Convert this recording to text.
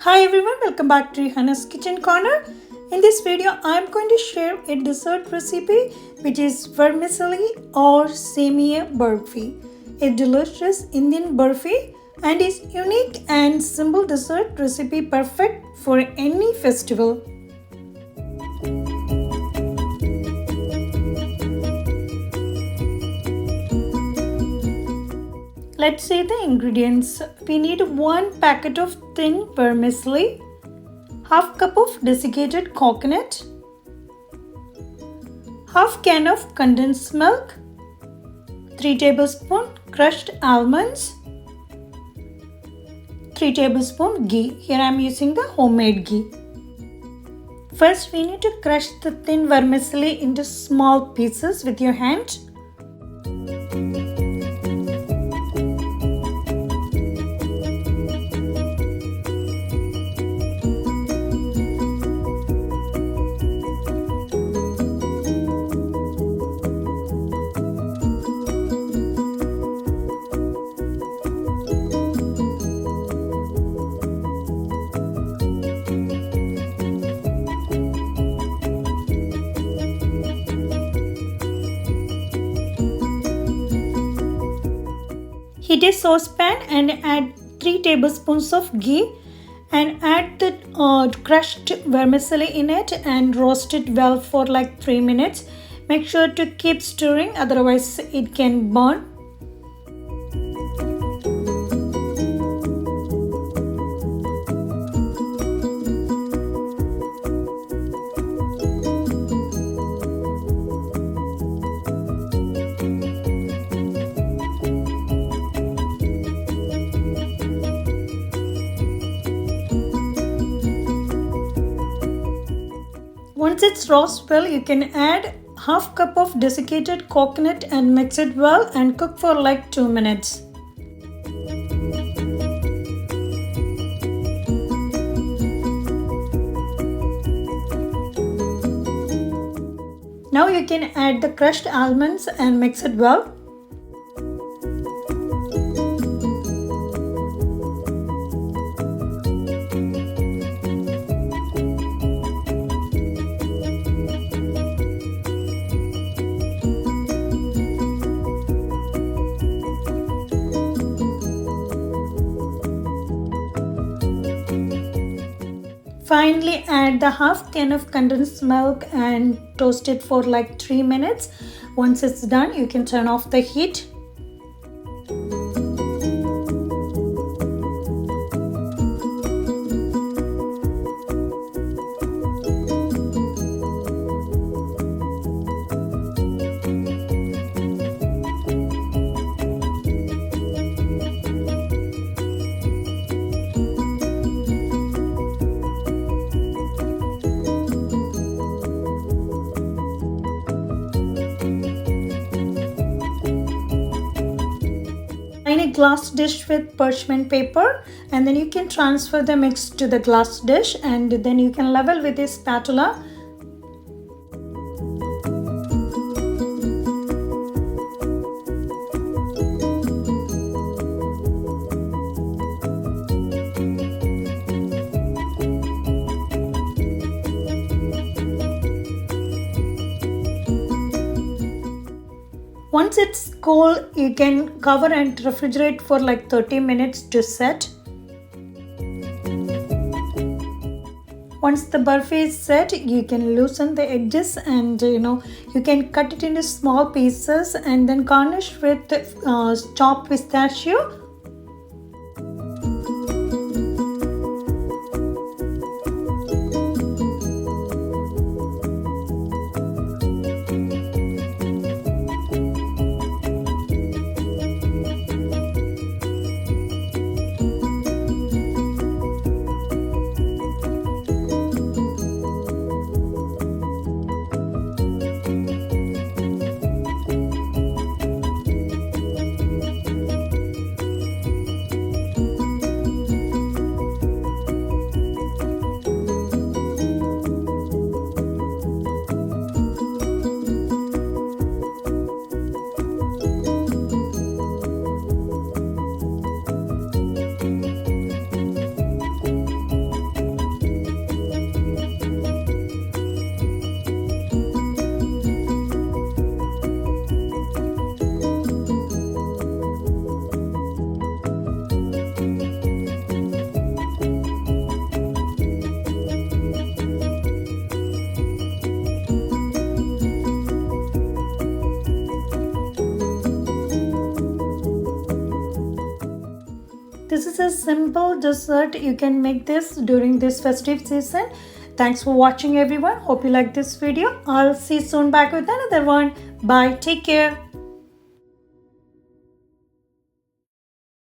Hi everyone, welcome back to Hannah's Kitchen Corner. In this video, I am going to share a dessert recipe which is vermicelli or Semiya Burfi, a delicious Indian Burfi and is unique and simple dessert recipe perfect for any festival. Let's see the ingredients. We need 1 packet of thin vermicelli, half cup of desiccated coconut, half can of condensed milk, 3 tablespoons crushed almonds, 3 tablespoons ghee. Here I am using the homemade ghee. First we need to crush the thin vermicelli into small pieces with your hand. Heat a saucepan and add 3 tablespoons of ghee and add the crushed vermicelli in it and roast it well for like 3 minutes. Make sure to keep stirring, otherwise it can burn. Once it's roasted well, you can add half cup of desiccated coconut and mix it well and cook for like 2 minutes. Now you can add the crushed almonds and mix it well. Finally, add the half can of condensed milk and toast it for like 3 minutes. Once it's done, you can turn off the heat. In a glass dish with parchment paper, and then you can transfer the mix to the glass dish and then you can level with a spatula. Once it's cold, you can cover and refrigerate for like 30 minutes to set. Once the burfi is set, you can loosen the edges and you can cut it into small pieces and then garnish with chopped pistachio. this is a simple dessert. You can make this during this festive season. Thanks for watching everyone. Hope you like this video. I'll see you soon back with another one. Bye. Take care.